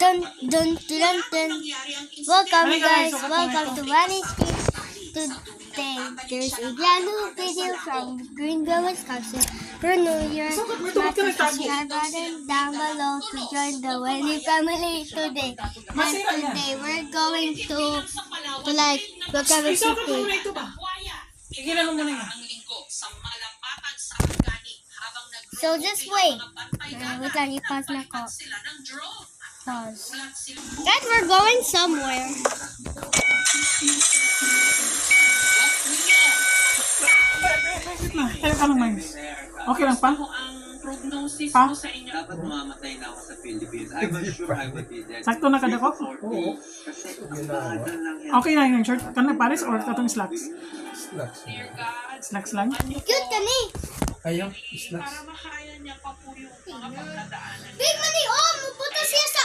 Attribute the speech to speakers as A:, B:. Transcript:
A: Dun, dun, dun, dun. Welcome guys, welcome to Manny's Kids. Today, there's a brand new video from Greenville, Wisconsin. Renew your subscribe button down below to join the Wendy family today. And today, we're going to like, Wakami City.
B: Tigilan mo muna yan.
A: So just wait. Wait lang, i-pause na ko. Pause. Guys, we're going somewhere.
B: Kaya ka lang, Miles. Okay lang pa? Pa?
C: Dapat mamamatay na ako sa Philippines. I was sure I would be dead.
B: Sakto na kada ko?
C: Oo.
B: Okay na yung shirt. Kan na pares or katong slacks?
D: Slacks.
B: Slacks lang?
A: Cute ka ni.
D: Ayaw, slacks.
A: Big money, oh! Mapunta siya sa